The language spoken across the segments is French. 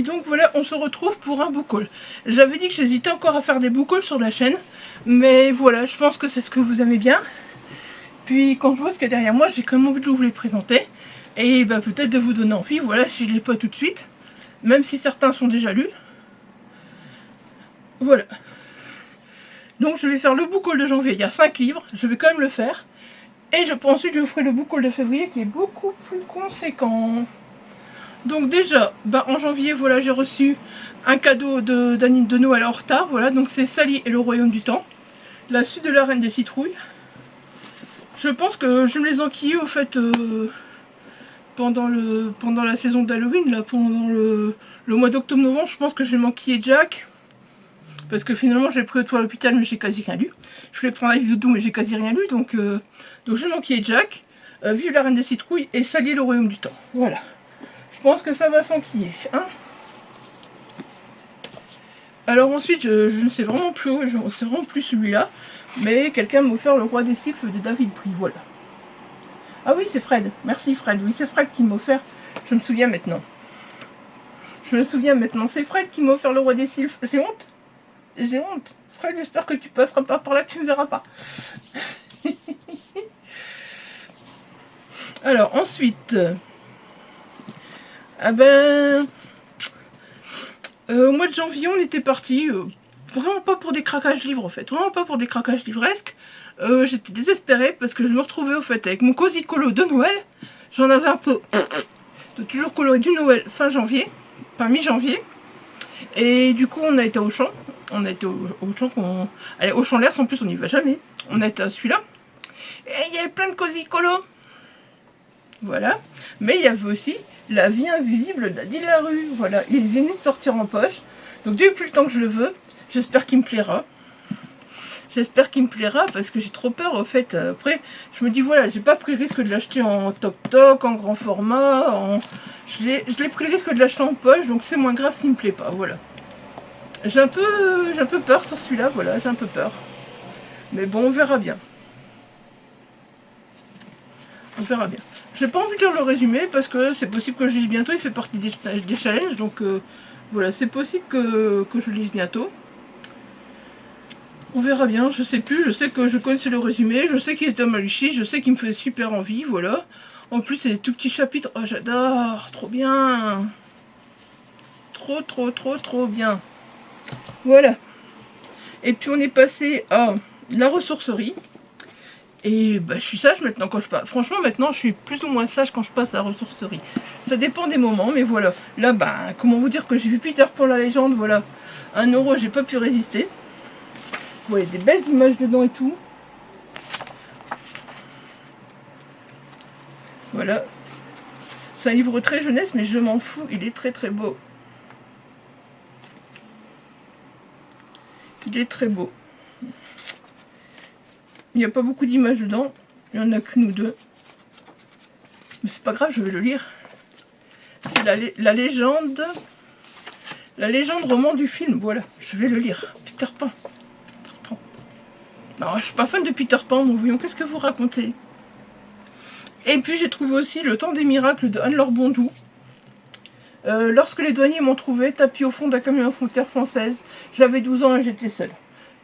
Donc voilà, on se retrouve pour un book haul. J'avais dit que j'hésitais encore à faire des book hauls sur la chaîne, mais voilà, je pense que c'est ce que vous aimez bien. Puis quand je vois ce qu'il y a derrière moi, j'ai quand même envie de vous les présenter. Et bah, peut-être de vous donner envie, voilà, si je ne l'ai pas tout de suite. Même si certains sont déjà lus. Voilà. Donc je vais faire le book haul de janvier, il y a 5 livres, je vais quand même le faire. Et ensuite je vous ferai le book haul de février qui est beaucoup plus conséquent. Donc déjà, bah en janvier, voilà, j'ai reçu un cadeau de Noël en retard. Voilà, donc c'est Sally et le Royaume du Temps. La suite de la Reine des Citrouilles. Je pense que je me les enquillais au fait pendant la saison d'Halloween, là, pendant le mois d'octobre-novembre. Je pense que je vais m'enquiller Jack. Parce que finalement, j'ai pris le toit à l'hôpital, mais j'ai quasi rien lu. Je voulais prendre avec Doudou, mais j'ai quasi rien lu. Donc je vais m'enquiller Jack. Vive la Reine des Citrouilles et Sally et le Royaume du Temps. Voilà. Je pense que ça va s'enquiller, hein. Alors ensuite, je ne sais vraiment plus où, je ne sais vraiment plus celui-là, mais quelqu'un m'a offert Le Roi des Sylphes de David Brie, voilà. Ah oui, c'est Fred, merci Fred, oui c'est Fred qui m'a offert, je me souviens maintenant. C'est Fred qui m'a offert Le Roi des Sylphes, j'ai honte. Fred, j'espère que tu passeras pas par là, que tu ne verras pas. Alors ensuite... Ah ben... au mois de janvier, on était parti, vraiment pas pour des craquages livres en fait, vraiment pas pour des craquages livresques. J'étais désespérée parce que je me retrouvais au fait avec mon cosy colo de Noël. J'en avais un peu de toujours coloré du Noël fin janvier, enfin mi-janvier. Et du coup, on a été au champ. On a été au champ, allez, au champ l'air, en plus on n'y va jamais. On a été à celui-là. Et il y avait plein de cosy colo. Voilà. Mais il y avait aussi La vie invisible d'Adil Larue. Voilà. Il venait de sortir en poche. Donc depuis le temps que je le veux, j'espère qu'il me plaira. J'espère qu'il me plaira parce que j'ai trop peur au fait. Après, je me dis voilà, j'ai pas pris le risque de l'acheter en toc-toc, en grand format. Je l'ai pris le risque de l'acheter en poche, donc c'est moins grave s'il me plaît pas. Voilà. J'ai un peu peur sur celui-là, voilà, j'ai un peu peur. Mais bon, on verra bien. On verra bien. J'ai pas envie de lire le résumé parce que c'est possible que je lise bientôt. Il fait partie des challenges. Donc voilà, c'est possible que je lise bientôt. On verra bien, je sais plus. Je sais que je connaissais le résumé. Je sais qu'il était à Maluchi. Je sais qu'il me faisait super envie. Voilà. En plus, c'est des tout petits chapitres. Oh, j'adore. Trop bien. Trop bien. Voilà. Et puis on est passé à la ressourcerie. Et bah, je suis sage maintenant quand je passe. Franchement, maintenant, je suis plus ou moins sage quand je passe à la ressourcerie. Ça dépend des moments, mais voilà. Là, bah, comment vous dire que j'ai vu Peter Pan la légende, voilà. 1€, j'ai pas pu résister. Vous voyez des belles images dedans et tout. Voilà. C'est un livre très jeunesse, mais je m'en fous. Il est très beau. Il est très beau. Il n'y a pas beaucoup d'images dedans. Il n'y en a qu'une ou deux. Mais c'est pas grave, je vais le lire. C'est la légende. La légende roman du film. Voilà, je vais le lire. Peter Pan. Non, je suis pas fan de Peter Pan, mon voyons, qu'est-ce que vous racontez? Et puis j'ai trouvé aussi Le Temps des miracles de Anne-Laure Bondou. Lorsque les douaniers m'ont trouvé, tapis au fond d'un camion aux frontières françaises, j'avais 12 ans et j'étais seule.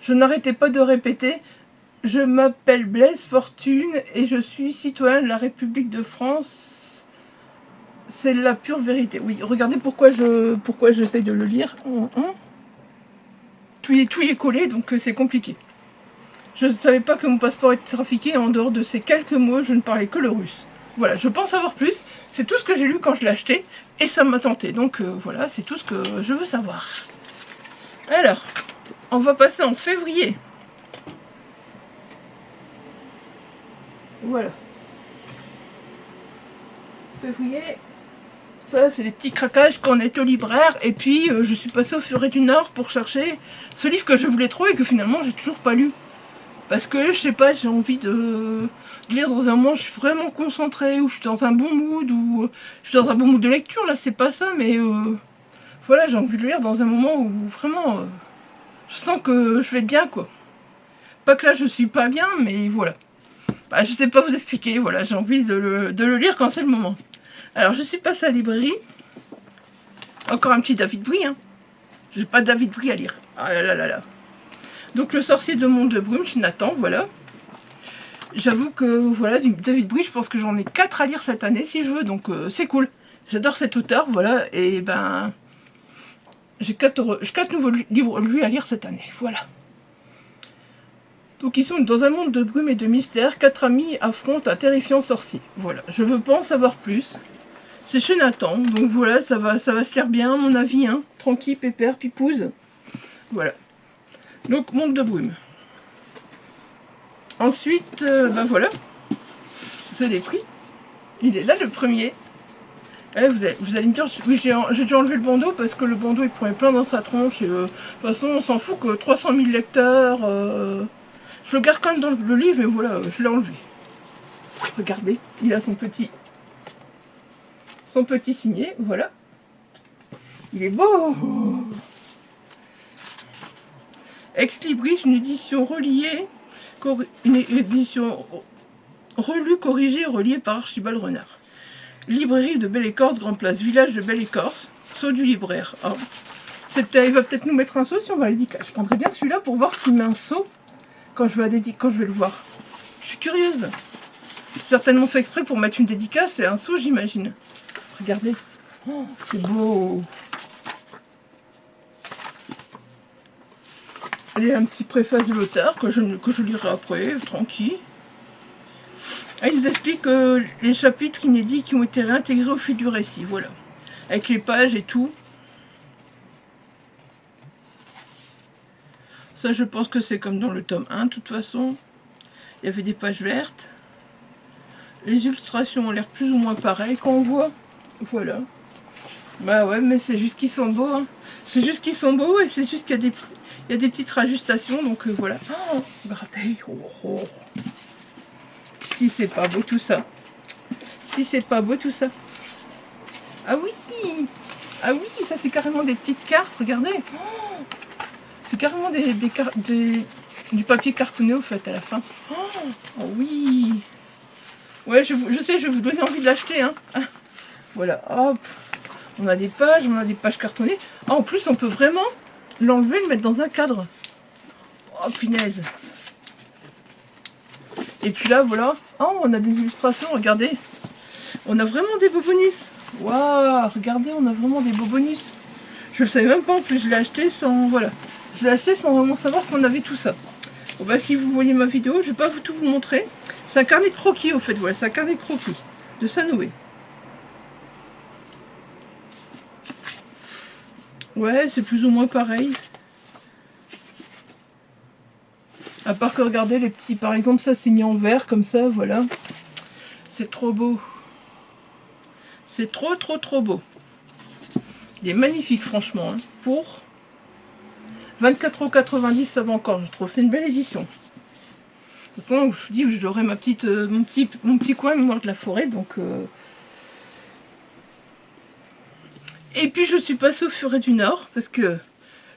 Je n'arrêtais pas de répéter: je m'appelle Blaise Fortune et je suis citoyen de la République de France. C'est la pure vérité. Oui, regardez pourquoi j'essaye de le lire. Tout y est collé, donc c'est compliqué. Je ne savais pas que mon passeport était trafiqué. En dehors de ces quelques mots, je ne parlais que le russe. Voilà, je pense savoir plus. C'est tout ce que j'ai lu quand je l'ai acheté et ça m'a tenté. Donc voilà, c'est tout ce que je veux savoir. Alors, on va passer en février. Voilà. Février, ça c'est les petits craquages quand on est au libraire. Et puis je suis passée au Furet du Nord pour chercher ce livre que je voulais trop et que finalement j'ai toujours pas lu. Parce que je sais pas, j'ai envie de lire dans un moment où je suis vraiment concentrée, où je suis dans un bon mood, où je suis dans un bon mood de lecture. Là c'est pas ça, mais voilà, j'ai envie de lire dans un moment où vraiment je sens que je vais être bien quoi. Pas que là je suis pas bien, mais voilà. Bah, je sais pas vous expliquer, voilà, j'ai envie de le lire quand c'est le moment. Alors je suis passée à la librairie. Encore un petit David Brie, hein. J'ai pas David Brie à lire. Ah là là là là. Donc le sorcier de Monde de Brume chez Nathan, voilà. J'avoue que voilà, du David Brie, je pense que j'en ai 4 à lire cette année si je veux, donc c'est cool. J'adore cet auteur, voilà, et ben j'ai 4 nouveaux livres lui à lire cette année, voilà. Donc ils sont dans un monde de brume et de mystère, 4 amis affrontent un terrifiant sorcier. Voilà, je veux pas en savoir plus. C'est chez Nathan, donc voilà, ça va se lire bien à mon avis, hein. Tranquille, pépère, pipouze. Voilà. Donc monde de brume. Ensuite, ben voilà, je l'ai pris. Il est là le premier. Eh, vous allez me dire, oui, j'ai dû enlever le bandeau parce que le bandeau il prenait plein dans sa tronche. Et, de toute façon, on s'en fout que 300 000 lecteurs. Je le garde quand même dans le livre, mais voilà, je l'ai enlevé. Regardez, il a son petit signet, voilà. Il est beau. Ex Libris, une édition reliée. Une édition relue, corrigée, reliée par Archibald Renard. Librairie de Belle-Écorce, Grande Place, village de Belle-Écorce, sceau du libraire. Oh. Il va peut-être nous mettre un sceau si on va à la dédicace. Je prendrai bien celui-là pour voir s'il met un sceau quand je vais le voir. Je suis curieuse. C'est certainement fait exprès pour mettre une dédicace et un sceau, j'imagine. Regardez. Oh, c'est beau. Il y a un petit préface de l'auteur que je lirai après, tranquille. Et il nous explique les chapitres inédits qui ont été réintégrés au fil du récit, voilà. Avec les pages et tout. Ça, je pense que c'est comme dans le tome 1, de toute façon. Il y avait des pages vertes. Les illustrations ont l'air plus ou moins pareilles quand on voit. Voilà. Bah ouais, mais c'est juste qu'ils sont beaux, hein. C'est juste qu'ils sont beaux et c'est juste qu'il y a des petites rajustations, donc voilà. Oh, regardez. Oh, oh. Si c'est pas beau tout ça. Si c'est pas beau tout ça. Ah oui. Ah oui, ça c'est carrément des petites cartes, regardez. Oh, c'est carrément du papier cartonné au fait à la fin. Oh, oh oui. Ouais, je sais, je vais vous donner envie de l'acheter, hein. Ah, voilà, hop. On a des pages cartonnées. Ah, en plus, on peut vraiment l'enlever et le mettre dans un cadre. Oh, punaise. Et puis là, voilà. Oh, on a des illustrations, regardez. On a vraiment des beaux bonus. Waouh, regardez, on a vraiment des beaux bonus. Je le savais même pas, en plus, je l'ai acheté sans... Voilà. Je l'ai acheté sans vraiment savoir qu'on avait tout ça. Bon, bah, si vous voyez ma vidéo, je vais pas tout vous montrer. C'est un carnet de croquis, au fait. Voilà, c'est un carnet de croquis de Sanoé. Ouais, c'est plus ou moins pareil. À part que regardez les petits, par exemple, ça c'est mis en vert comme ça, voilà. C'est trop beau. C'est trop beau. Il est magnifique, franchement. Hein. Pour 24,90 €, ça va encore, je trouve. C'est une belle édition. De toute façon, je vous dis, j'aurai mon petit coin mémoire de la forêt, donc... Et puis je suis passée au Furet du Nord, parce que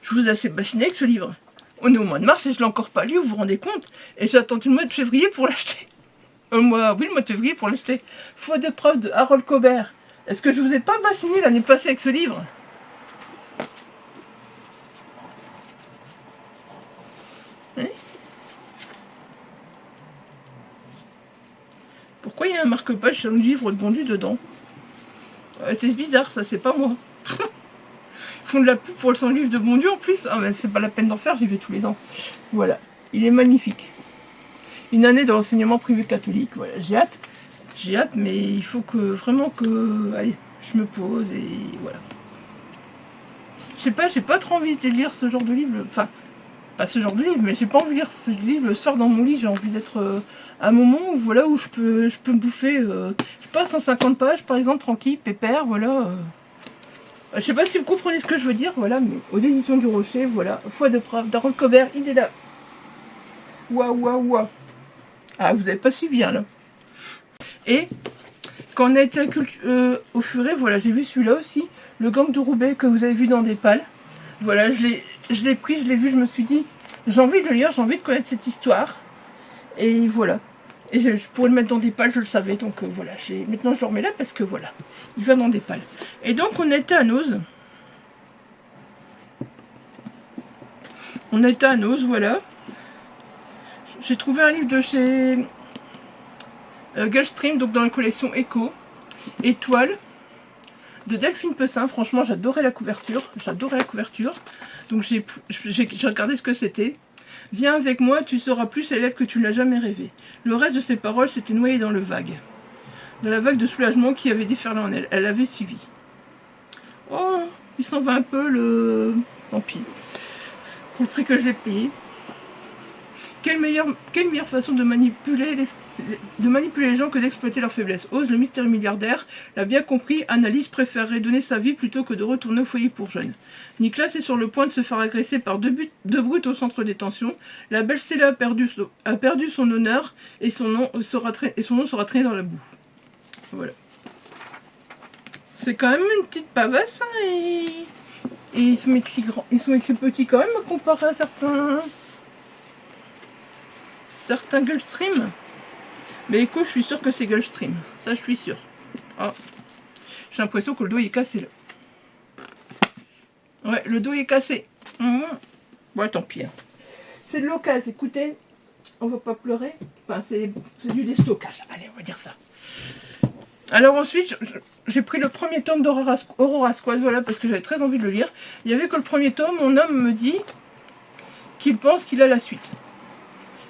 je vous ai assez bassiné avec ce livre. On est au mois de mars et je ne l'ai encore pas lu, vous vous rendez compte? Et j'ai attendu le mois de février pour l'acheter. Oui, le mois de février pour l'acheter. Foi de preuve de Harold Cobert. Est-ce que je vous ai pas bassiné l'année passée avec ce livre? Hein? Pourquoi il y a un marque-page sur le livre de Bondu dedans? C'est bizarre, ça, c'est pas moi. Ils font de la pub pour son livre de Bondu en plus. Ah, mais c'est pas la peine d'en faire, j'y vais tous les ans. Voilà, il est magnifique. Une année de renseignement privé catholique. Voilà, j'ai hâte, mais il faut que vraiment que, allez, je me pose et voilà. Je sais pas, j'ai pas trop envie de lire ce genre de livre. Enfin, pas ce genre de livre, mais j'ai pas envie de lire ce livre le soir dans mon lit. J'ai envie d'être à un moment où voilà où je peux me bouffer. Je sais pas, 150 pages par exemple, tranquille, pépère, voilà. Je sais pas si vous comprenez ce que je veux dire, voilà, mais aux éditions du Rocher, voilà, Foi de preuve, Harold Cobert, il est là. Waouh. Ah, vous avez pas suivi, hein, là. Et quand on a été au Furet, voilà, j'ai vu celui-là aussi, le gang de Roubaix que vous avez vu dans des pales. Voilà, je l'ai pris, je l'ai vu, je me suis dit, j'ai envie de le lire, j'ai envie de connaître cette histoire. Et voilà. Et je pourrais le mettre dans des pales, je le savais, donc voilà. Maintenant je le remets là parce que voilà, il va dans des pales. Et donc on était à Noz. On était à Noz, voilà. J'ai trouvé un livre de chez Gulfstream, donc dans la collection Echo, Étoile, de Delphine Pessin. Franchement, j'adorais la couverture. Donc j'ai regardé ce que c'était. Viens avec moi, tu seras plus célèbre que tu ne l'as jamais rêvé. Le reste de ses paroles s'était noyé dans la vague de soulagement qui avait déferlé en elle. Elle avait suivi. Oh, il s'en va un peu le... Tant pis. Pour le prix que je l'ai payé. Quelle meilleure façon de manipuler les gens que d'exploiter leur faiblesse. Ose, le mystérieux milliardaire, l'a bien compris. Annalise préférerait donner sa vie plutôt que de retourner au foyer pour jeunes. Nicolas est sur le point de se faire agresser par deux brutes au centre de détention. La belle Stella a perdu son honneur et son nom sera traîné dans la boue. Voilà. C'est quand même une petite pavasse, hein, et ils sont écrits petits quand même comparé à certains Gulfstream. Mais Echo, je suis sûre que c'est Gulfstream. Ça, je suis sûre. Oh. J'ai l'impression que le dos est cassé là. Ouais, le dos est cassé. Bon, tant pis. Hein. C'est de l'occasion. Écoutez, on va pas pleurer. Enfin, c'est du déstockage. Allez, on va dire ça. Alors ensuite, j'ai pris le premier tome d'Aurora Squad, voilà, parce que j'avais très envie de le lire. Il n'y avait que le premier tome. Mon homme me dit qu'il pense qu'il a la suite.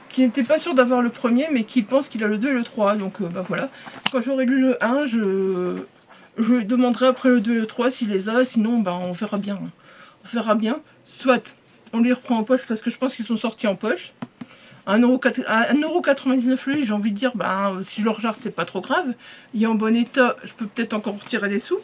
Qu'il n'était pas sûr d'avoir le premier, mais qu'il pense qu'il a le 2 et le 3. Donc, bah voilà. Quand j'aurai lu le 1, je lui demanderai après le 2 et le 3 s'il les a. Sinon, bah, on verra bien. On verra bien. Soit on les reprend en poche, parce que je pense qu'ils sont sortis en poche. À 1,99€ lui, j'ai envie de dire, bah, si je le regarde, c'est pas trop grave. Il est en bon état, je peux peut-être encore retirer des sous.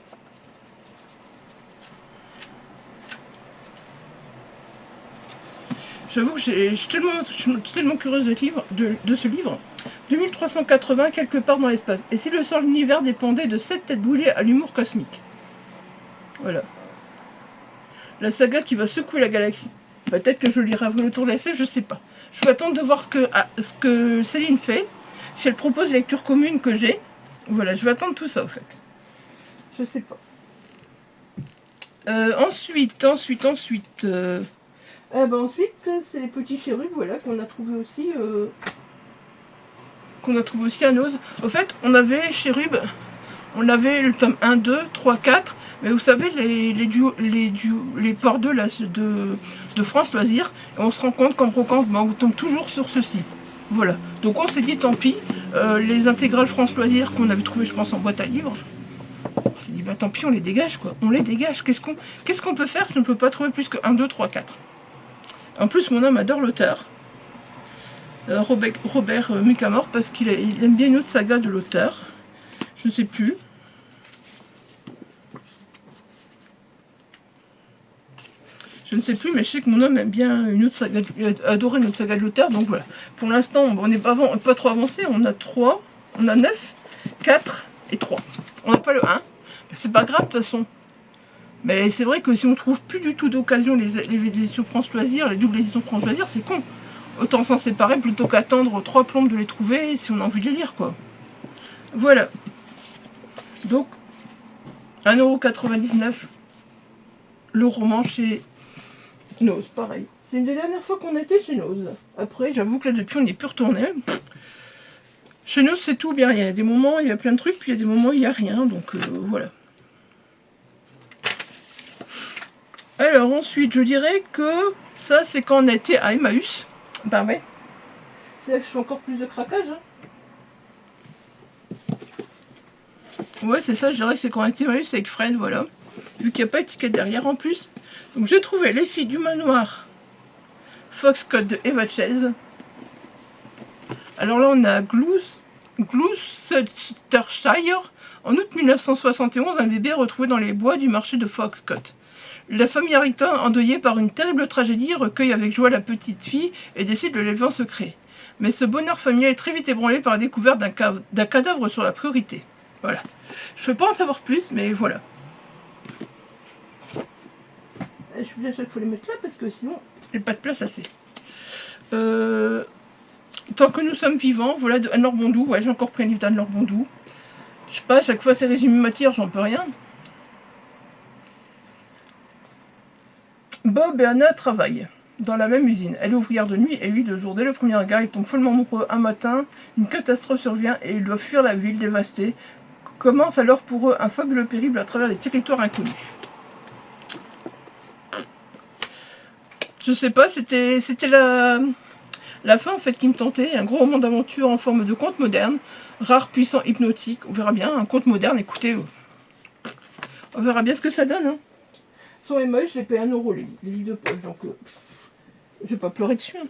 J'avoue que je suis tellement curieuse de ce livre. 2380, quelque part dans l'espace. Et si le sort de l'univers dépendait de 7 têtes brûlées à l'humour cosmique. Voilà. La saga qui va secouer la galaxie. Peut-être que je lirai avant le tour de la SF, je sais pas. Je vais attendre de voir ce que Céline fait. Si elle propose les lectures communes que j'ai. Voilà, je vais attendre tout ça, au fait. Je sais pas. Ensuite, c'est les petits chérubs, voilà, qu'on a trouvé aussi à Noz. Au fait, on avait chérubs, on avait le tome 1, 2, 3, 4, mais vous savez, les ports 2 là, de France Loisirs, et on se rend compte qu'en brocante, on tombe toujours sur ceci. Voilà. Donc on s'est dit, tant pis, les intégrales France Loisirs qu'on avait trouvées, je pense, en boîte à livres, on s'est dit, bah tant pis, on les dégage, quoi. On les dégage. Qu'est-ce qu'on peut faire si on ne peut pas trouver plus que 1, 2, 3, 4 ? En plus, mon homme adore l'auteur, Robert Muchamore, parce qu'il aime bien une autre saga de l'auteur. Je ne sais plus. Mais je sais que mon homme aime bien une autre saga, adorait une autre saga de l'auteur. Donc voilà. Pour l'instant, on n'est pas trop avancé. On a 9, 4 et 3. On n'a pas le 1. C'est pas grave de toute façon. Mais c'est vrai que si on trouve plus du tout d'occasion les éditions France Loisirs, les doubles éditions France Loisirs, c'est con. Autant s'en séparer plutôt qu'attendre 3 plombes de les trouver si on a envie de les lire, quoi. Voilà. Donc, 1,99€, le roman chez Noz, pareil. C'est une des dernières fois qu'on était chez Noz. Après, j'avoue que là, depuis, on n'y est plus retourné. Chez Noz, c'est tout bien. Il y a des moments, il y a plein de trucs, puis il y a des moments, il n'y a rien. Donc, voilà. Alors, ensuite, je dirais que ça, c'est quand on était à Emmaüs. Bah ouais. C'est là que je fais encore plus de craquage. Hein. Ouais, c'est ça, je dirais que c'est quand on était à Emmaüs avec Fred, voilà. Vu qu'il n'y a pas étiquette derrière en plus. Donc j'ai trouvé Les filles du manoir Foxcott de Eva Chase. Alors là on a Gloucestershire. En août 1971, un bébé est retrouvé dans les bois du marché de Foxcott. La famille Harrington, endeuillée par une terrible tragédie, recueille avec joie la petite fille et décide de l'élever en secret. Mais ce bonheur familial est très vite ébranlé par la découverte d'un cadavre sur la priorité. Voilà. Je ne peux pas en savoir plus, mais voilà. Je voulais à chaque fois les mettre là parce que sinon, j'ai pas de place assez. Tant que nous sommes vivants, voilà, de Anne-Laure Bondou. Ouais, j'ai encore pris un livre d'Anne-Laure Bondou. Je sais pas, à chaque fois c'est résumé matière, j'en peux rien. Bob et Anna travaillent. dans la même usine. Elle est ouvrière de nuit et lui de jour. Dès le premier regard, il tombe follement amoureux. Un matin, une catastrophe survient et il doit fuir la ville dévastée. Commence alors pour eux un fabuleux périple à travers des territoires inconnus. Je sais pas, c'était la fin en fait qui me tentait. Un gros roman d'aventure en forme de conte moderne. Rare, puissant, hypnotique. On verra bien, un conte moderne, écoutez. On verra bien ce que ça donne. Hein. Son émoji, je l'ai payé 1 € les livres de poche. Donc, je vais pas pleurer dessus. Hein.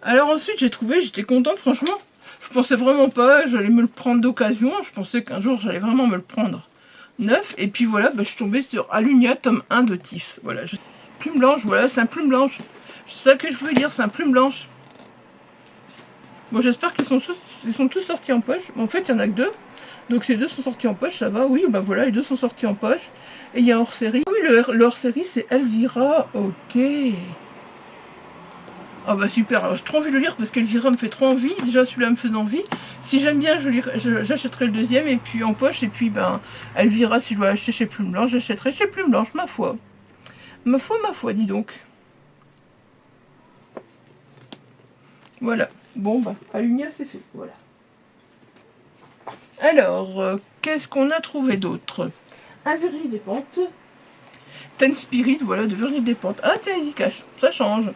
Alors ensuite, j'ai trouvé, j'étais contente, franchement. Je pensais vraiment pas, j'allais me le prendre d'occasion. Je pensais qu'un jour, j'allais vraiment me le prendre neuf. Et puis voilà, bah, je suis tombée sur Alunia, tome 1 de Tiffs. Voilà, plume blanche, voilà, c'est un plume blanche. C'est ça que je voulais dire, c'est un plume blanche. Bon, j'espère qu'ils sont tous sortis en poche. En fait, il y en a que 2. Donc ces 2 sont sortis en poche, ça va. Oui, bah voilà, les 2 sont sortis en poche. Et il y a un hors-série. Oui, le hors-série, c'est Elvira. Ok. Ah bah super, alors j'ai trop envie de le lire parce qu'Elvira me fait trop envie. Déjà, celui-là me faisait envie. Si j'aime bien, j'achèterai le deuxième et puis en poche. Et puis, ben, Elvira, si je dois acheter chez Plume Blanche, j'achèterai chez Plume Blanche, ma foi. Ma foi, dis donc. Voilà. Bon, bah, Alunia, c'est fait. Voilà. Alors, qu'est-ce qu'on a trouvé d'autre? Un Virginie Despentes. Ten Spirit, voilà, de Virginie Despentes. Ah, tiens, Easy Cash, ça change.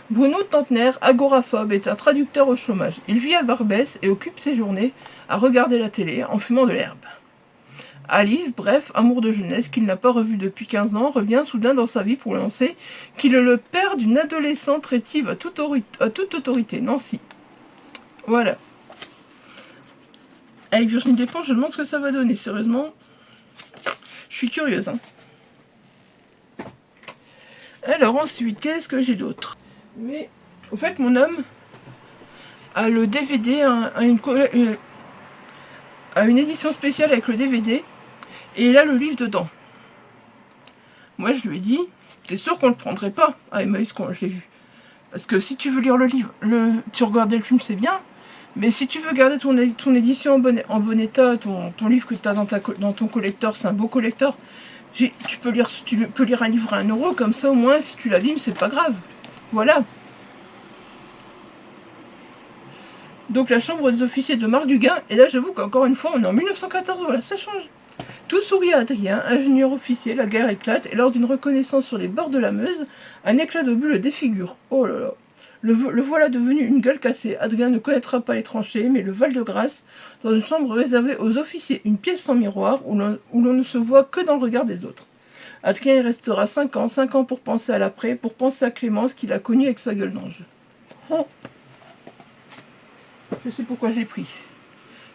Bruno Tantenaire, agoraphobe, est un traducteur au chômage. Il vit à Barbès et occupe ses journées à regarder la télé en fumant de l'herbe. Alice, bref, amour de jeunesse qu'il n'a pas revu depuis 15 ans, revient soudain dans sa vie pour annoncer qu'il est le père d'une adolescente rétive à toute autorité, Nancy. Voilà. Avec Virginie Despentes, je me demande ce que ça va donner, sérieusement. Je suis curieuse. Hein. Alors ensuite, qu'est-ce que j'ai d'autre? Mais, au fait, mon homme a le DVD, a une édition spéciale avec le DVD, et il a le livre dedans. Moi, je lui ai dit, c'est sûr qu'on le prendrait pas à Emmaüs quand je l'ai vu. Parce que si tu veux lire le livre, tu regardais le film, c'est bien, mais si tu veux garder ton édition en bon état, ton livre que tu as dans ton collector, c'est un beau collector, tu peux lire un livre à 1 €, comme ça au moins, si tu l'abîmes, c'est pas grave. Voilà. Donc la chambre des officiers de Marc Duguin, et là j'avoue qu'encore une fois on est en 1914, voilà, ça change. Tout sourit à Adrien, ingénieur officier, la guerre éclate, et lors d'une reconnaissance sur les bords de la Meuse, un éclat d'obus le défigure. Oh là là. Le voilà devenu une gueule cassée. Adrien ne connaîtra pas les tranchées, mais le Val-de-Grâce, dans une chambre réservée aux officiers, une pièce sans miroir, où l'on ne se voit que dans le regard des autres. Adrien y restera 5 ans pour penser à l'après, pour penser à Clémence qu'il a connue avec sa gueule d'ange. Oh. Je sais pourquoi j'ai pris.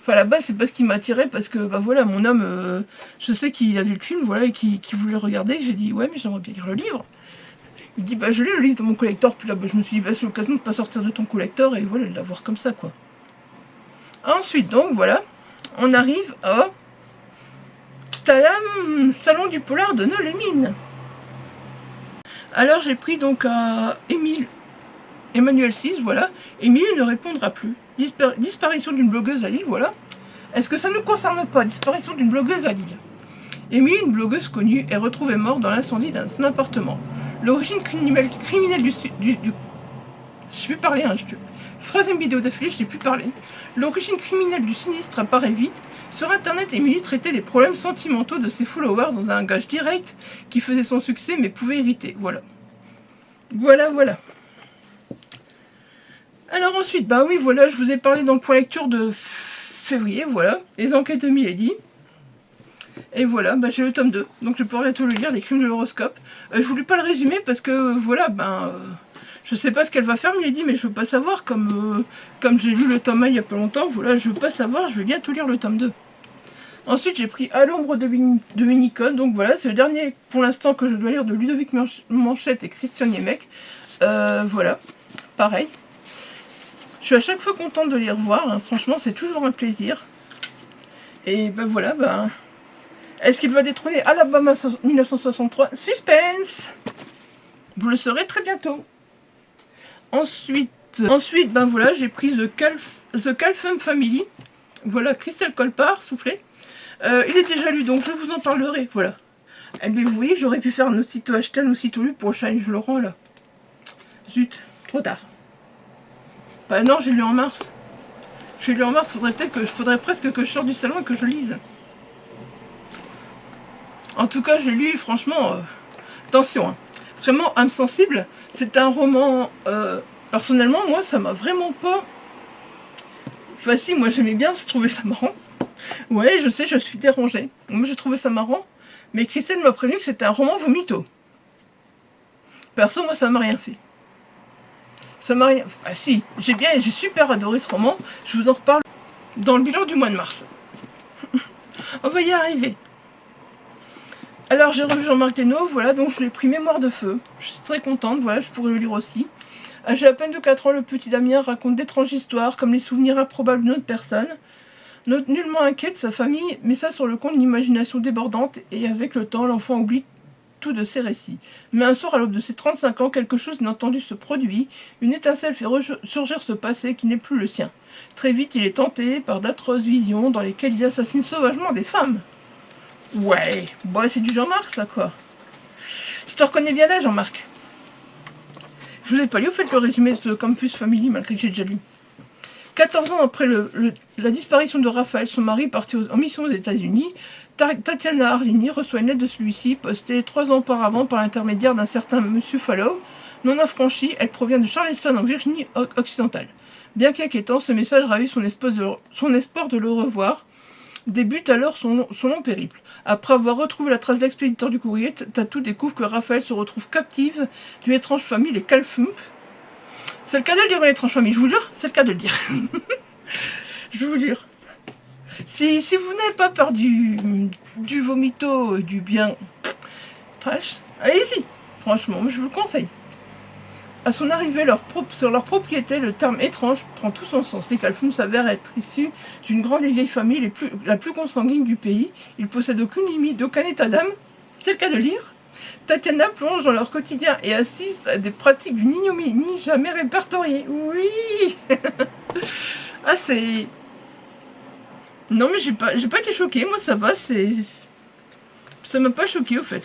Enfin, là-bas, c'est pas ce qui m'a attiré, parce que, bah voilà, mon homme, je sais qu'il a vu le film, voilà, et qu'il voulait le regarder. J'ai dit, ouais, mais j'aimerais bien lire le livre. Il dit, bah je lis le livre dans mon collector, puis là, bah, je me suis dit, bah c'est l'occasion de pas sortir de ton collector, et voilà, de l'avoir comme ça, quoi. Ensuite, donc, voilà, on arrive à Tadam, Salon du Polar de Nolé-Mines. Alors, j'ai pris donc à Emmanuel 6, voilà. Émilie ne répondra plus. Disparition d'une blogueuse à Lille, voilà. Est-ce que ça ne nous concerne pas? Disparition d'une blogueuse à Lille. Émilie, une blogueuse connue, est retrouvée morte dans l'incendie d'un appartement. L'origine criminelle du... Je sais plus parler, hein. Troisième vidéo d'affilée, je sais plus parler. L'origine criminelle du sinistre apparaît vite. Sur internet, Émilie traitait des problèmes sentimentaux de ses followers dans un langage direct qui faisait son succès mais pouvait irriter. Voilà. Voilà. Alors ensuite, bah oui, voilà, je vous ai parlé dans le point lecture de février, voilà, les enquêtes de Milady. Et voilà, bah j'ai le tome 2, donc je vais pouvoir bientôt le lire, les crimes de l'horoscope. Je voulais pas le résumer parce que, voilà, je sais pas ce qu'elle va faire Milady, mais je veux pas savoir, comme j'ai lu le tome 1 il y a pas longtemps, voilà, je veux pas savoir, je vais bientôt lire le tome 2. Ensuite, j'ai pris À l'ombre de Winnicott, donc voilà, c'est le dernier, pour l'instant, que je dois lire de Ludovic Manchette et Christian Niemek. Voilà, pareil. Je suis à chaque fois contente de les revoir, hein. Franchement c'est toujours un plaisir. Et ben voilà, est-ce qu'il va détrôner Alabama 1963? Suspense. Vous le saurez très bientôt. Ensuite ben voilà, j'ai pris The Calfum Family. Voilà, Christelle Colpart, soufflé. Il est déjà lu, donc je vous en parlerai, voilà. Eh bien vous voyez, j'aurais pu faire un aussitôt acheté, un aussitôt lu pour le challenge Laurent là. Zut, trop tard. Bah non, j'ai lu en mars. J'ai lu en mars, faudrait presque que je sorte du salon et que je lise. En tout cas, j'ai lu, franchement, attention, hein. Vraiment, âme sensible, c'est un roman, personnellement, moi, ça m'a vraiment pas... Enfin si, moi j'aimais bien, j'ai trouvé ça marrant. Ouais, je sais, je suis dérangée. Moi, j'ai trouvé ça marrant, mais Christelle m'a prévenu que c'était un roman vomito. Perso, moi, ça m'a rien fait. Ça m'a rien... Ah si, j'ai super adoré ce roman. Je vous en reparle dans le bilan du mois de mars. On va y arriver. Alors, j'ai revu Jean-Marc Leno, voilà, donc je l'ai pris Mémoire de feu. Je suis très contente, voilà, je pourrais le lire aussi. Âgé à peine de 4 ans, le petit Damien raconte d'étranges histoires, comme les souvenirs improbables d'une autre personne. Nullement inquiet de sa famille, mais ça sur le compte d'une imagination débordante, et avec le temps, l'enfant oublie tout de ses récits. Mais un soir, à l'aube de ses 35 ans, quelque chose inattendu se produit. Une étincelle fait surgir ce passé qui n'est plus le sien. Très vite, il est tenté par d'atroces visions dans lesquelles il assassine sauvagement des femmes. Ouais, bon, c'est du Jean-Marc, ça, quoi. Je te reconnais bien là, Jean-Marc. Je vous ai pas lu, au fait, le résumé de Campus Family, malgré que j'ai déjà lu. 14 ans après la disparition de Raphaël, son mari parti en mission aux États-Unis, Tatiana Arlini reçoit une lettre de celui-ci, postée 3 ans auparavant par l'intermédiaire d'un certain Monsieur Fallow. Non affranchi, elle provient de Charleston en Virginie occidentale. Bien qu'inquiétant, ce message ravit son espoir de le revoir. Débute alors son long périple. Après avoir retrouvé la trace d'expéditeur du courrier, Tatou découvre que Raphaël se retrouve captive d'une étrange famille, les Calfump. C'est le cas de le dire, l'étrange famille, je vous jure, c'est le cas de le dire. Je vous jure. Si vous n'avez pas peur du vomito, du bien trash, allez-y. Franchement, je vous le conseille. À son arrivée sur leur propriété, le terme étrange prend tout son sens. Les Calfum s'avèrent être issus d'une grande et vieille famille, la plus consanguine du pays. Ils possèdent aucune limite, aucun état d'âme. C'est le cas de lire. Tatiana plonge dans leur quotidien et assiste à des pratiques d'une ignominie jamais répertoriées. Oui. Ah, c'est... Non, mais j'ai pas été choquée. Moi, ça va, ça m'a pas choquée, au fait.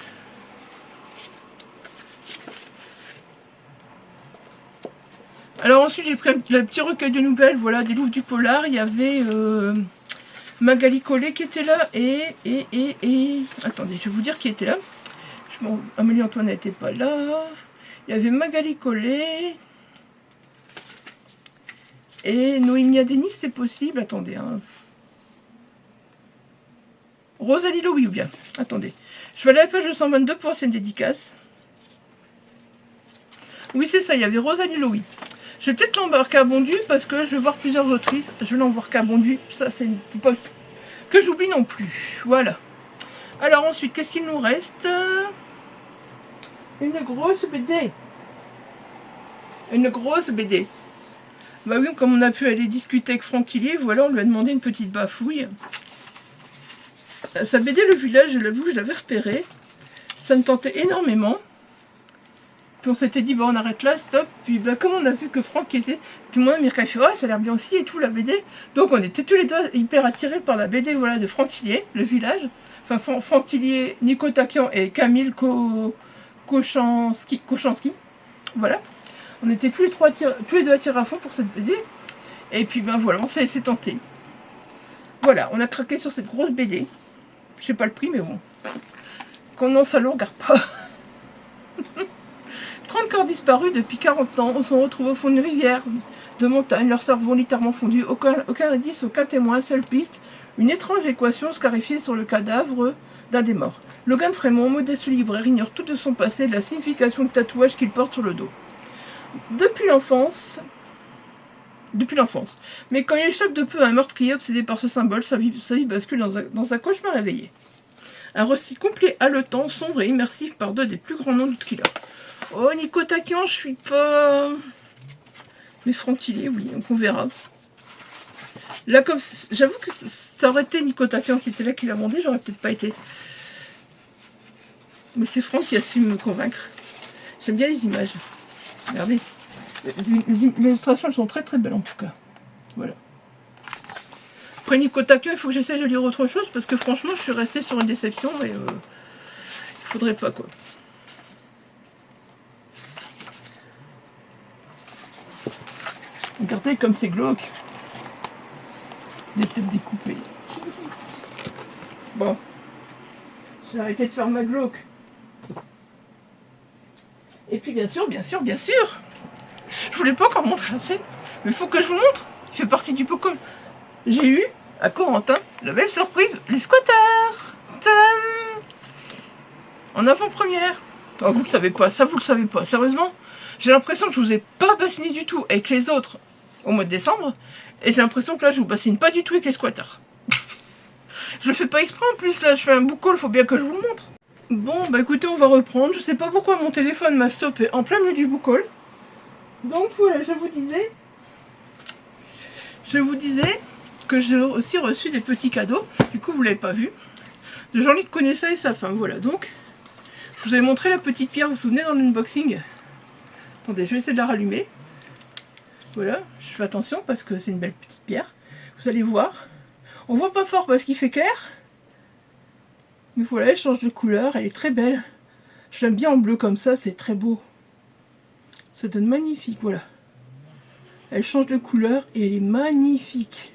Alors ensuite, j'ai pris un petit recueil de nouvelles, voilà, des Loups du Polar. Il y avait Magali Collet qui était là et... Attendez, je vais vous dire qui était là. Amélie Antoine n'était pas là. Il y avait Magali Collet. Et Noémie Adénis, c'est possible. Attendez, hein. Rosalie Louis, ou bien. Attendez. Je vais aller à la page 222 pour c'est une dédicace. Oui, c'est ça, il y avait Rosalie Louis. Je vais peut-être l'embarquer à Bondu parce que je vais voir plusieurs autrices. Je vais l'embarquer à Bondu. Ça, c'est pas que j'oublie non plus. Voilà. Alors ensuite, qu'est-ce qu'il nous reste? Une grosse BD. Une grosse BD. Bah oui, comme on a pu aller discuter avec Franck Tillier, voilà, on lui a demandé une petite bafouille. Sa BD Le Village, je l'avoue, je l'avais repéré. Ça me tentait énormément. Puis on s'était dit, bon, on arrête là, stop. Puis bah, comme on a vu que Franck était, tout le monde m'a fait, ouais, ça a l'air bien aussi et tout, la BD. Donc on était tous les deux hyper attirés par la BD, voilà, de Franck Tillier, Le Village. Enfin, Franck Tillier, Nico Takian et Camille Kochanski. Voilà. On était tous les deux attirés à fond pour cette BD. Et puis ben voilà, on s'est laissé tenter. Voilà, on a craqué sur cette grosse BD. Je sais pas le prix, mais bon. Quand on est en salon, on regarde pas. 30 corps disparus depuis 40 ans. On se retrouve au fond d'une rivière de montagne. Leurs cerveaux littéralement fondus. Aucun indice, aucun témoin, seule piste. Une étrange équation scarifiée sur le cadavre d'un des morts. Logan Fremont, modeste libraire, ignore tout de son passé et de la signification du tatouage qu'il porte sur le dos. Depuis l'enfance. Mais quand il échappe de peu à un meurtrier obsédé par ce symbole, sa vie bascule dans un cauchemar réveillé. Un récit complet, haletant, sombre et immersif par deux des plus grands noms du thriller. Oh, Nico Takian, je suis pas... Mais Franck Tillier, oui, donc on verra. Là, comme j'avoue que ça aurait été Nico Takian qui était là, qui l'a vendu, j'aurais peut-être pas été. Mais c'est Franck qui a su me convaincre. J'aime bien les images. Regardez. Les illustrations, elles sont très très belles en tout cas. Voilà. Après Nico Takian, il faut que j'essaye de lire autre chose parce que franchement, je suis restée sur une déception et il faudrait pas quoi. Regardez comme c'est glauque. Des têtes découpées. Bon. J'ai arrêté de faire ma glauque. Et puis bien sûr, je voulais pas encore montrer assez, mais il faut que je vous montre. Il fait partie du Pokémon. J'ai eu, à Corentin, la belle surprise, les squatters. Tadam! En avant-première. Oh, vous le savez pas, ça vous le savez pas. Sérieusement, j'ai l'impression que je vous ai pas bassiné du tout avec les autres au mois de décembre. Et j'ai l'impression que là, je vous bassine pas du tout avec les squatters. Je le fais pas exprès en plus, là, je fais un book haul, faut bien que je vous le montre. Bon, bah écoutez, on va reprendre. Je sais pas pourquoi mon téléphone m'a stoppé en plein milieu du book haul. Donc voilà, je vous disais que j'ai aussi reçu des petits cadeaux. Du coup, vous l'avez pas vu. De Jean-Luc Conessa et sa femme. Voilà, donc, je vous avais montré la petite pierre, vous vous souvenez, dans l'unboxing. Attendez, je vais essayer de la rallumer. Voilà, je fais attention parce que c'est une belle petite pierre. Vous allez voir. On voit pas fort parce qu'il fait clair. Mais voilà, elle change de couleur, elle est très belle. Je l'aime bien en bleu comme ça, c'est très beau. Ça donne magnifique, voilà. Elle change de couleur et elle est magnifique.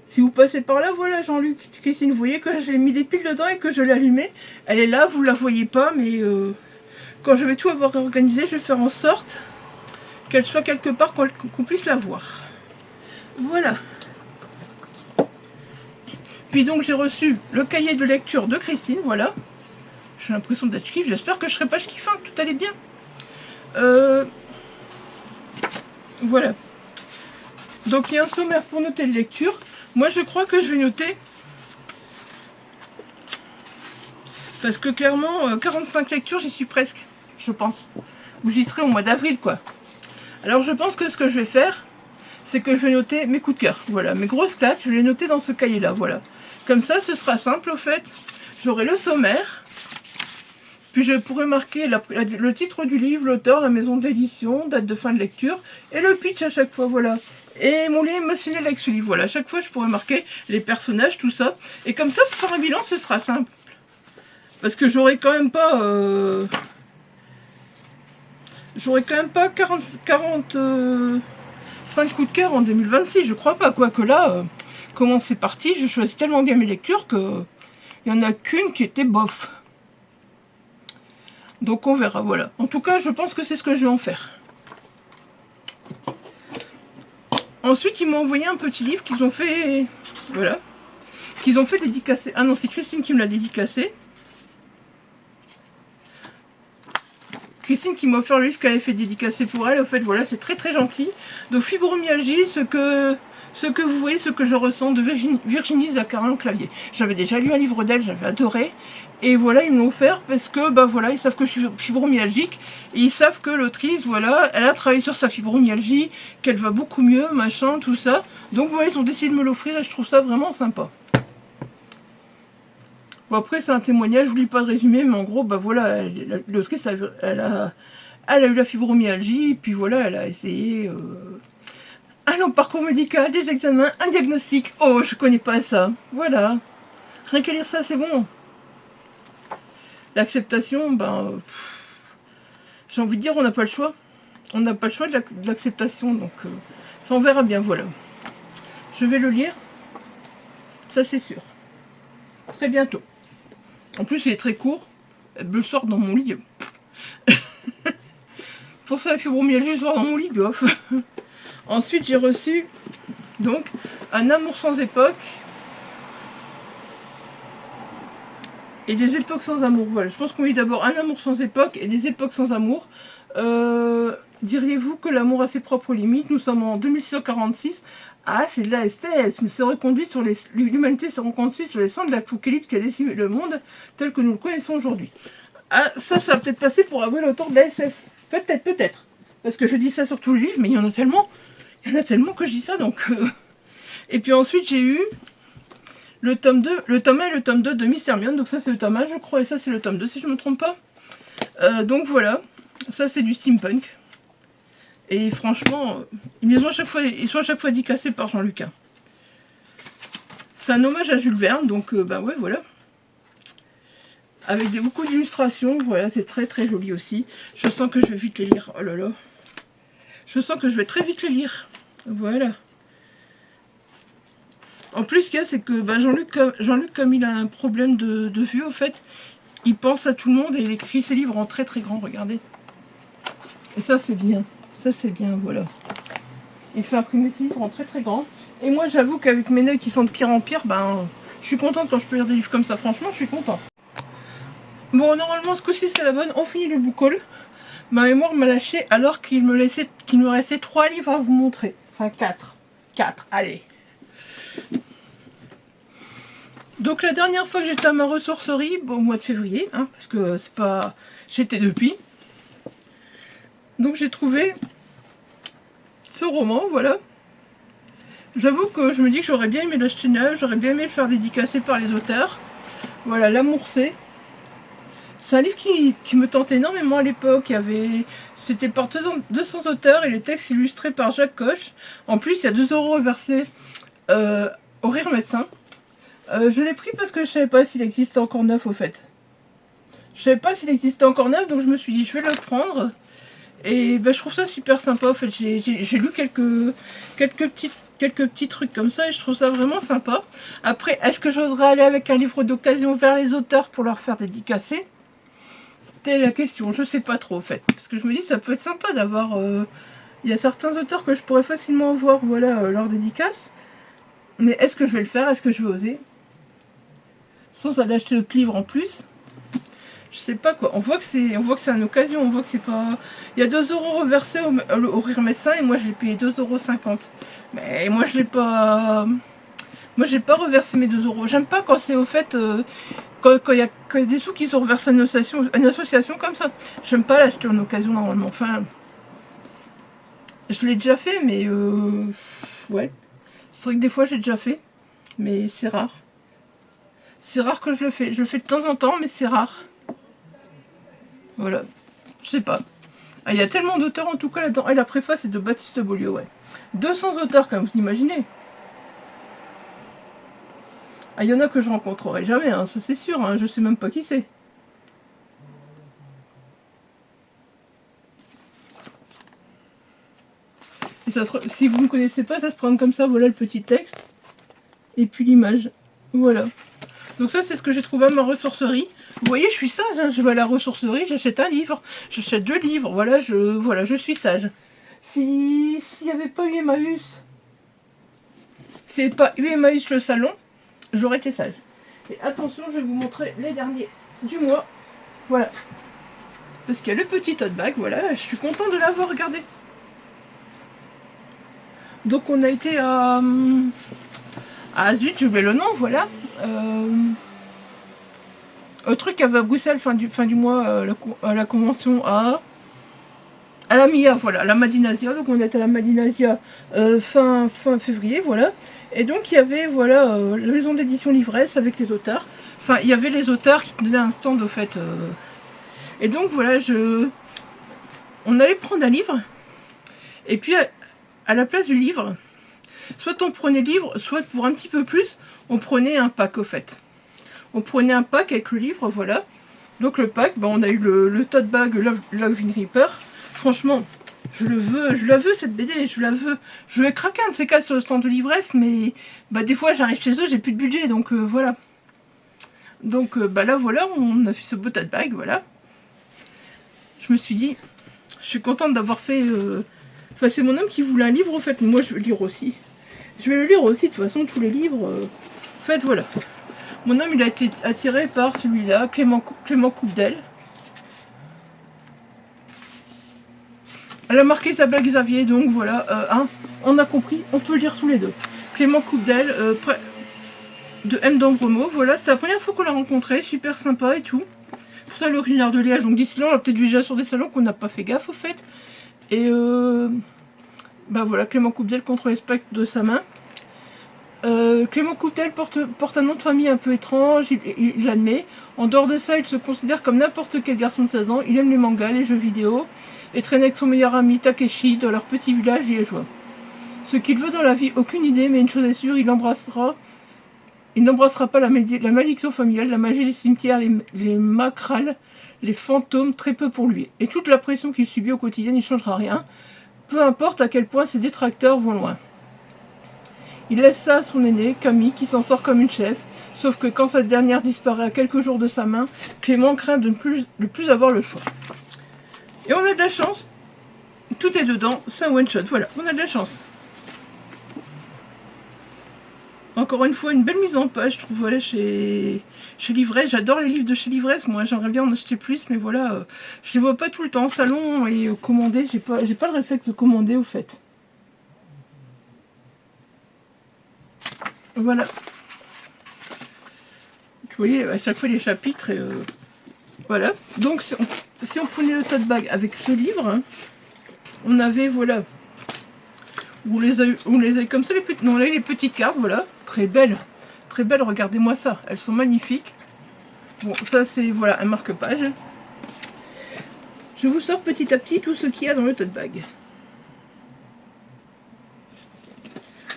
Si vous passez par là, voilà Jean-Luc, Christine, vous voyez que j'ai mis des piles dedans et que je l'ai allumée. Elle est là, vous la voyez pas, mais quand je vais tout avoir organisé, je vais faire en sorte qu'elle soit quelque part qu'on puisse la voir. Voilà. Puis donc j'ai reçu le cahier de lecture de Christine, voilà. J'ai l'impression d'être kiff, j'espère que je serai pas kiffant, que tout allait bien. Voilà. Donc il y a un sommaire pour noter les lectures. Moi je crois que je vais noter. Parce que clairement, 45 lectures, j'y suis presque, je pense. Ou j'y serai au mois d'avril, quoi. Alors je pense que ce que je vais faire, c'est que je vais noter mes coups de cœur. Voilà, mes grosses claques, je vais les noter dans ce cahier-là, voilà. Comme ça, ce sera simple, au fait. J'aurai le sommaire. Puis je pourrai marquer le titre du livre, l'auteur, la maison d'édition, date de fin de lecture, et le pitch à chaque fois, voilà. Et mon lien émotionnel avec ce livre, voilà. À chaque fois, je pourrai marquer les personnages, tout ça. Et comme ça, pour faire un bilan, ce sera simple. Parce que j'aurai quand même pas... J'aurai quand même pas 45 coups de cœur en 2026, je crois pas. Quoique là, comment c'est parti, je choisis tellement bien mes lectures que il n'y en a qu'une qui était bof. Donc on verra, voilà. En tout cas, je pense que c'est ce que je vais en faire. Ensuite, ils m'ont envoyé un petit livre qu'ils ont fait... Voilà. Qu'ils ont fait dédicacer. Ah non, c'est Christine qui me l'a dédicacé. Christine qui m'a offert le livre qu'elle avait fait dédicacer pour elle. En fait, voilà, c'est très très gentil. Donc, fibromyalgie, ce que vous voyez, ce que je ressens de Virginie Zaccarin-Clavier. J'avais déjà lu un livre d'elle, j'avais adoré. Et voilà, ils me l'ont offert parce que, bah voilà, ils savent que je suis fibromyalgique. Et ils savent que l'autrice, voilà, elle a travaillé sur sa fibromyalgie, qu'elle va beaucoup mieux, machin, tout ça. Donc voilà, ils ont décidé de me l'offrir et je trouve ça vraiment sympa. Bon, après, c'est un témoignage, je vous lis pas de résumé, mais en gros, bah voilà, l'autrice, elle a eu la fibromyalgie, puis voilà, elle a essayé un long parcours médical, des examens, un diagnostic. Oh, je connais pas ça. Voilà. Rien qu'à lire ça, c'est bon. L'acceptation, ben... j'ai envie de dire, on n'a pas le choix. On n'a pas le choix de l'acceptation, donc... on verra bien, voilà. Je vais le lire. Ça, c'est sûr. Très bientôt. En plus, il est très court. Le soir, dans mon lit. Pour ça, la fibromyalgie, le soir, dans mon lit, bof. Ensuite, j'ai reçu, donc, Un amour sans époque. Et des époques sans amour. Voilà, je pense qu'on lit d'abord Un amour sans époque et des époques sans amour. Diriez-vous que l'amour a ses propres limites? Nous sommes en 2646. Ah, c'est de la SF. L'humanité s'est reconduite sur les cendres de l'apocalypse qui a décimé le monde tel que nous le connaissons aujourd'hui. Ah, ça va peut-être passer pour avouer l'auteur de la SF. Peut-être, peut-être. Parce que je dis ça sur tout le livre, mais il y en a tellement. Il y en a tellement que je dis ça, donc... Et puis ensuite, j'ai eu le tome 2, le tome 1 et le tome 2 de Miss Hermione. Donc ça, c'est le tome 1, je crois, et ça, c'est le tome 2, si je ne me trompe pas. Donc voilà. Ça, c'est du steampunk. Et franchement, ils sont à chaque fois dédicacés par Jean-Luc. C'est un hommage à Jules Verne, donc bah ouais, voilà. Avec beaucoup d'illustrations, voilà, c'est très très joli aussi. Je sens que je vais vite les lire, oh là là. Je sens que je vais très vite le lire. Voilà. En plus, ce qu'il y a, c'est que bah, Jean-Luc, comme il a un problème de vue, au fait, il pense à tout le monde et il écrit ses livres en très très grand, regardez. Et ça, c'est bien. Ça, c'est bien, voilà. Il fait imprimer ses livres en très très grand. Et moi, j'avoue qu'avec mes œils qui sont de pire en pire, ben, je suis contente quand je peux lire des livres comme ça. Franchement, je suis contente. Bon, normalement, ce coup-ci, c'est la bonne. On finit le book haul. Ma mémoire m'a lâché alors qu'il me restait 3 livres à vous montrer. Enfin, 4. 4, allez. Donc, la dernière fois que j'étais à ma ressourcerie, bon, au mois de février, hein, parce que c'est pas... J'étais depuis. Donc, j'ai trouvé ce roman, voilà. J'avoue que je me dis que j'aurais bien aimé l'acheter neuf, j'aurais bien aimé le faire dédicacer par les auteurs. Voilà, L'amour c'est. C'est un livre qui me tentait énormément à l'époque. C'était par 200 auteurs et les textes illustrés par Jacques Coche. En plus, il y a 2 € versés au Rire Médecin. Je l'ai pris parce que je ne savais pas s'il existait encore neuf au fait. Je ne savais pas s'il existait encore neuf, donc je me suis dit je vais le prendre. Et ben, je trouve ça super sympa en fait. J'ai lu quelques petits trucs comme ça et je trouve ça vraiment sympa. Après, est-ce que j'oserais aller avec un livre d'occasion vers les auteurs pour leur faire dédicacer? Telle est la question, je sais pas trop en fait. Parce que je me dis ça peut être sympa d'avoir... Il y a certains auteurs que je pourrais facilement voir, voilà, leur dédicace. Mais est-ce que je vais le faire? Est-ce que je vais oser? Sans aller acheter d'autres livres en plus. Je sais pas quoi. On voit que c'est une occasion. On voit que c'est pas... Il y a 2 € reversés au Rire Médecin et moi je l'ai payé 2,50 €. Mais moi je l'ai pas... Moi j'ai pas reversé mes 2 €. J'aime pas quand c'est au fait... Quand il y a des sous qui sont reversés à une association comme ça. J'aime pas l'acheter en occasion normalement. Enfin... Je l'ai déjà fait mais... Ouais. C'est vrai que des fois j'ai déjà fait. Mais c'est rare. C'est rare que je le fais. Je le fais de temps en temps mais c'est rare. Voilà, je sais pas. Ah, il y a tellement d'auteurs en tout cas là-dedans. Et la préface est de Baptiste Beaulieu, ouais. 200 auteurs quand même, vous imaginez. Ah, il y en a que je rencontrerai jamais, hein, ça c'est sûr, hein, je sais même pas qui c'est. Et si vous ne connaissez pas, ça se prend comme ça, voilà le petit texte. Et puis l'image, voilà. Donc ça c'est ce que j'ai trouvé à ma ressourcerie. Vous voyez, je suis sage, hein. Je vais à la ressourcerie, j'achète un livre, j'achète 2 livres, voilà, je suis sage. S'il n'y avait pas eu Emmaüs, s'il n'y avait pas eu Emmaüs le salon, j'aurais été sage. Et attention, je vais vous montrer les derniers du mois, voilà. Parce qu'il y a le petit tote bag, voilà, je suis contente de l'avoir regardé. Donc on a été à zut, j'ai oublié le nom, voilà. Un truc qu'il y avait à Bruxelles fin du mois, la convention à la MIA, voilà, la Madinasia. Donc on est à la Madinasia fin février, voilà. Et donc il y avait, voilà, la maison d'édition Livresse avec les auteurs. Enfin, il y avait les auteurs qui tenaient un stand au fait. Et donc voilà, on allait prendre un livre. Et puis à la place du livre, soit on prenait le livre, soit pour un petit peu plus, on prenait un pack au fait. On prenait un pack avec le livre, voilà. Donc le pack, bah, on a eu le tote bag Love in Reaper. Franchement, je la veux cette BD, je la veux. Je vais craquer un de ces cas sur le stand de l'ivresse, mais bah, des fois j'arrive chez eux, j'ai plus de budget, donc voilà. Donc bah là voilà, on a fait ce beau tote bag, voilà. Je me suis dit, je suis contente d'avoir fait... Enfin c'est mon homme qui voulait un livre, en fait, mais moi je vais le lire aussi. Je vais le lire aussi, de toute façon, tous les livres. En fait, voilà. Mon homme, il a été attiré par celui-là, Clément Coupdel. Elle a marqué Isabelle Xavier, donc voilà, hein, on a compris, on peut le lire tous les deux. Clément Coupdel, de M. d'Ambremo, voilà, c'est la première fois qu'on l'a rencontré, super sympa et tout. Tout ça, l'originaire de Liège, donc d'ici là, on l'a peut-être vu déjà sur des salons qu'on n'a pas fait gaffe au fait. Et bah voilà, Clément Coupdel contre les spectres de sa main. Clément Coupdel porte un nom de famille un peu étrange, il l'admet. En dehors de ça, il se considère comme n'importe quel garçon de 16 ans. Il aime les mangas, les jeux vidéo, et traîne avec son meilleur ami Takeshi dans leur petit village liégeois. Ce qu'il veut dans la vie, aucune idée, mais une chose est sûre, il n'embrassera pas la malédiction familiale, la magie des cimetières, les macrales, les fantômes, très peu pour lui. Et toute la pression qu'il subit au quotidien, il ne changera rien. peu importe à quel point ses détracteurs vont loin. Il laisse ça à son aîné, Camille, qui s'en sort comme une chef, sauf que quand cette dernière disparaît à quelques jours de sa main, Clément craint de ne plus avoir le choix. Et on a de la chance, tout est dedans, c'est un one-shot, voilà, on a de la chance. Encore une fois, une belle mise en page, je trouve, voilà, chez Livresse. J'adore les livres de chez Livresse, moi j'aimerais bien en acheter plus, mais voilà, je les vois pas tout le temps en salon et commander, j'ai pas le réflexe de commander au fait. Voilà. Vous voyez, à chaque fois les chapitres, et voilà. Donc si on prenait le tote bag avec ce livre, hein, on avait, voilà, on les a eu comme ça, on a eu les petites cartes, voilà, très belles, regardez-moi ça, elles sont magnifiques. Bon, ça c'est, voilà, un marque-page. Je vous sors petit à petit tout ce qu'il y a dans le tote bag.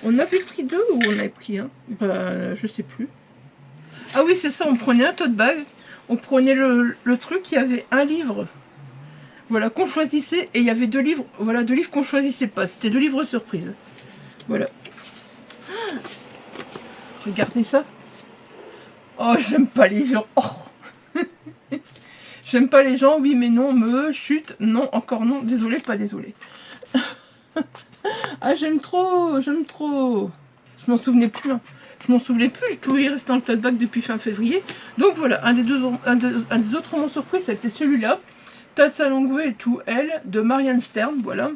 On avait pris 2 ou on avait pris 1? Ben, je sais plus. Ah oui, c'est ça, on prenait un tote bag, on prenait le truc, il y avait un livre, voilà, qu'on choisissait, et il y avait 2 livres, voilà, 2 livres qu'on choisissait pas, c'était 2 livres surprises. Voilà. Regardez ça. Oh, j'aime pas les gens. Oh. J'aime pas les gens, oui mais non, chut, non, encore non, désolé, pas désolé. Ah, j'aime trop. Je m'en souvenais plus, hein. Je m'en souvenais plus, tout il reste dans le tote bag depuis fin février. Donc voilà, un des autres romans surprises, c'était celui-là. Tatsalongwe et tout elle, de Marianne Stern, voilà.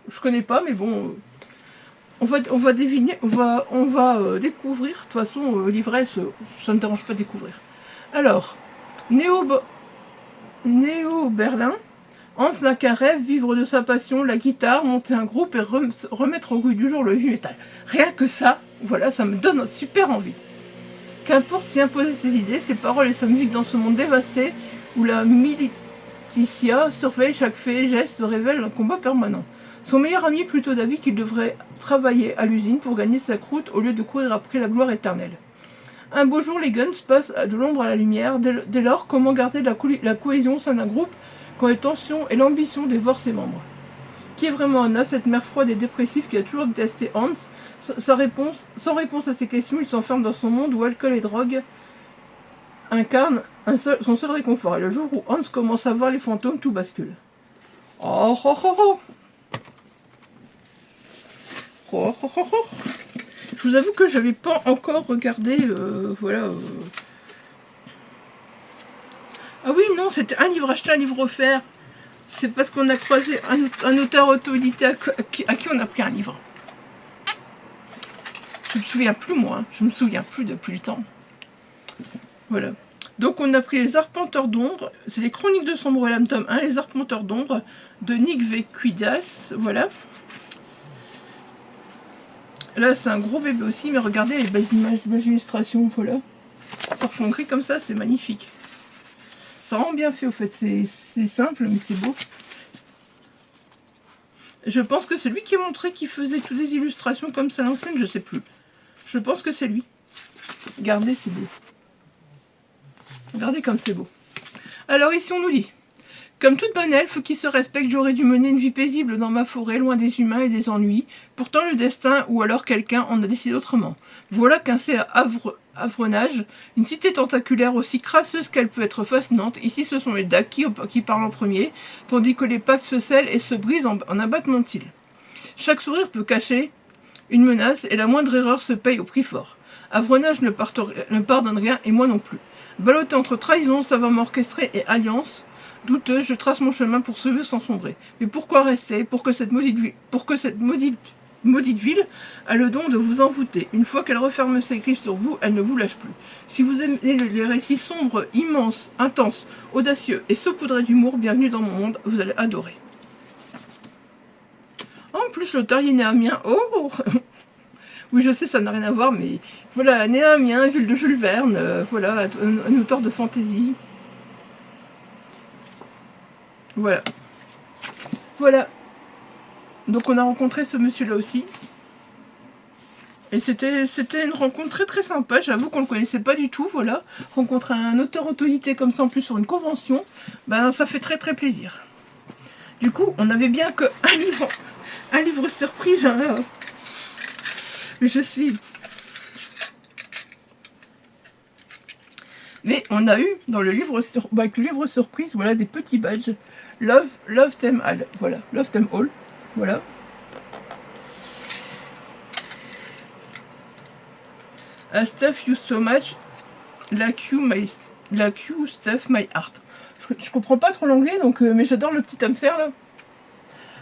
Je connais pas, mais bon, on va deviner, on va découvrir. De toute façon, Livresse, ça ne dérange pas de découvrir. Alors, Néo Berlin. Hans n'a qu'un rêve, vivre de sa passion, la guitare, monter un groupe et remettre au goût du jour le heavy metal. Rien que ça, voilà, ça me donne super envie. Qu'importe s'y imposer ses idées, ses paroles et sa musique dans ce monde dévasté où la militia surveille chaque fait et geste, se révèle un combat permanent. Son meilleur ami est plutôt d'avis qu'il devrait travailler à l'usine pour gagner sa croûte au lieu de courir après la gloire éternelle. Un beau jour, les Guns passent de l'ombre à la lumière. Dès lors, comment garder la cohésion au sein d'un groupe quand les tensions et l'ambition dévorent ses membres? Qui est vraiment Anna, cette mère froide et dépressive qui a toujours détesté Hans? Sans réponse à ces questions, il s'enferme dans son monde où alcool et drogue incarnent son seul réconfort. Et le jour où Hans commence à voir les fantômes, tout bascule. Oh oh oh oh! Oh oh oh oh! Je vous avoue que j'avais pas encore regardé, voilà. Ah oui, non, c'était un livre acheté, un livre offert. C'est parce qu'on a croisé un auteur auto-édité à qui on a pris un livre. Je me souviens plus, moi. Hein. Je me souviens plus depuis le temps. Voilà. Donc on a pris Les Arpenteurs d'ombre. C'est les Chroniques de Sombre-Lame, tome 1, Les Arpenteurs d'ombre, de Nick Vequidas. Voilà. Là, c'est un gros bébé aussi, mais regardez les belles images, les belles illustrations, voilà. Ça refond gris comme ça, c'est magnifique. Ça rend bien fait, au fait. C'est simple, mais c'est beau. Je pense que c'est lui qui a montré qu'il faisait toutes des illustrations comme ça à l'ancienne, je sais plus. Je pense que c'est lui. Regardez, c'est beau. Regardez comme c'est beau. Alors ici, on nous dit... Comme toute bonne elfe qui se respecte, j'aurais dû mener une vie paisible dans ma forêt, loin des humains et des ennuis. Pourtant, le destin, ou alors quelqu'un, en a décidé autrement. Voilà qu'un à Avrenage, une cité tentaculaire aussi crasseuse qu'elle peut être fascinante. Ici, ce sont les Dacs qui parlent en premier, tandis que les pactes se scellent et se brisent en abattement de cils. Chaque sourire peut cacher une menace, et la moindre erreur se paye au prix fort. Avrenage ne pardonne rien, et moi non plus. Ballotté entre trahison, savamment orchestrée et alliance, douteuse, je trace mon chemin pour sauver sans sombrer. Mais pourquoi rester? Pour que cette maudite ville a le don de vous envoûter. Une fois qu'elle referme ses griffes sur vous, elle ne vous lâche plus. Si vous aimez les récits sombres, immenses, intenses, audacieux et saupoudrés d'humour, bienvenue dans mon monde, vous allez adorer. En plus, l'auteur il est né à Amiens. Oh oui, je sais, ça n'a rien à voir, mais voilà, né à Amiens, ville de Jules Verne, voilà, un auteur de fantaisie. Voilà. Voilà. Donc on a rencontré ce monsieur-là aussi. Et c'était une rencontre très très sympa. J'avoue qu'on ne le connaissait pas du tout, voilà. Rencontrer un auteur autorité comme ça en plus sur une convention, ben ça fait très très plaisir. Du coup, on avait bien qu'un livre, Un livre surprise, hein. Je suis... Mais on a eu dans le livre, avec le livre surprise, voilà, des petits badges. Love them all. Voilà, love them all. Voilà. I stuff you so much, like you stuff my heart. Je comprends pas trop l'anglais, donc mais j'adore le petit hamster là.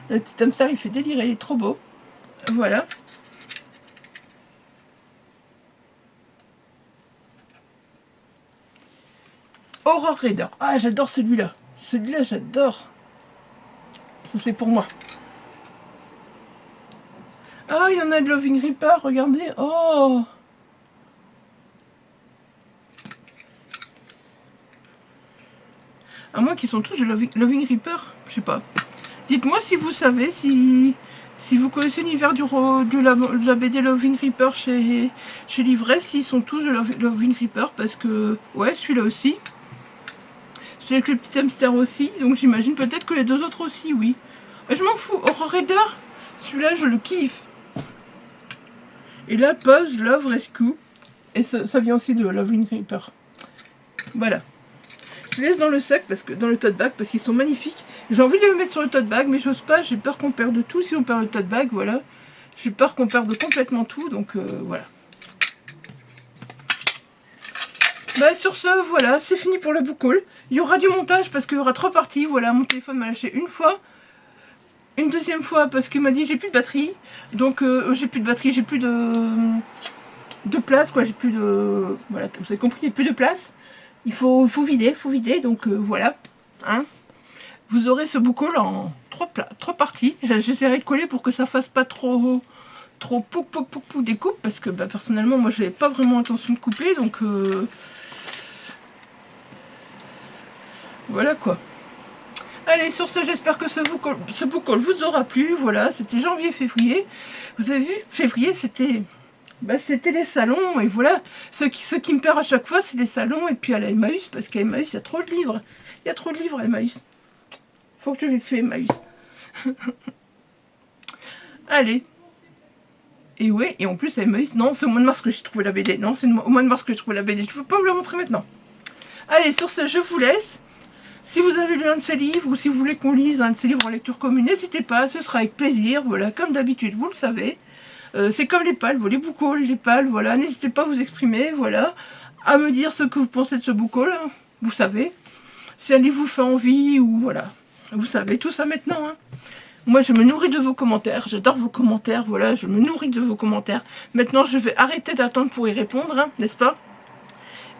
Le petit hamster, il fait délirer, il est trop beau. Voilà. Horror Reader. Ah, j'adore celui-là. Celui-là, j'adore. Ça, c'est pour moi. Ah, il y en a de Loving Reaper, regardez. Oh. À moins qu'ils sont tous de Loving Reaper. Je sais pas. Dites-moi si vous savez, si vous connaissez l'univers de la BD Loving Reaper chez Livret, s'ils sont tous de Loving Reaper, parce que, ouais, celui-là aussi. Celui avec le petit hamster aussi, donc j'imagine peut-être que les deux autres aussi, oui. Mais je m'en fous, Horror Reader, celui-là, je le kiffe. Et là, Pause, Love, Rescue, et ça vient aussi de Loving Reaper. Voilà. Je les laisse dans le sac, dans le tote bag, parce qu'ils sont magnifiques. J'ai envie de les mettre sur le tote bag, mais j'ose pas, j'ai peur qu'on perde tout si on perd le tote bag, voilà. J'ai peur qu'on perde complètement tout, donc voilà. Bah sur ce, voilà, c'est fini pour le book haul. Il y aura du montage parce qu'il y aura 3 parties, voilà, mon téléphone m'a lâché une fois. Une deuxième fois parce qu'il m'a dit j'ai plus de batterie. Donc j'ai plus de batterie, j'ai plus de place, quoi, j'ai plus de... Voilà, vous avez compris, il n'y a plus de place. Il faut vider, donc voilà. Hein. Vous aurez ce book haul en 3 parties. J'essaierai de coller pour que ça fasse pas trop pouc découpe, parce que bah, personnellement, moi, j'avais pas vraiment intention de couper, donc voilà quoi. Allez, sur ce, j'espère que ce book haul vous aura plu. Voilà, c'était janvier-février. Vous avez vu, février, c'était... Bah, c'était les salons, et voilà. Ce qui me perd à chaque fois, c'est les salons, et puis à la Emmaüs, parce qu'à Emmaüs, il y a trop de livres. Il y a trop de livres à Emmaüs. Faut que je les fasse Emmaüs. Allez. Et ouais, et en plus, à Emmaüs, non, c'est au mois de mars que j'ai trouvé la BD. Non, c'est au mois de mars que j'ai trouvé la BD. Je ne peux pas vous la montrer maintenant. Allez, sur ce, je vous laisse. Si vous avez lu un de ces livres, ou si vous voulez qu'on lise un de ces livres en lecture commune, n'hésitez pas, ce sera avec plaisir. Voilà, comme d'habitude, vous le savez. C'est comme les pales, les book hauls, les pales, voilà. N'hésitez pas à vous exprimer, voilà. À me dire ce que vous pensez de ce book haul, hein, vous savez. Si un livre vous fait envie, ou voilà. Vous savez tout ça maintenant, hein. Moi, je me nourris de vos commentaires. J'adore vos commentaires, voilà. Je me nourris de vos commentaires. Maintenant, je vais arrêter d'attendre pour y répondre, hein, n'est-ce pas?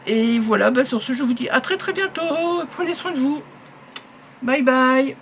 Et voilà, bah, sur ce, je vous dis à très très bientôt. Prenez soin de vous. Bye bye.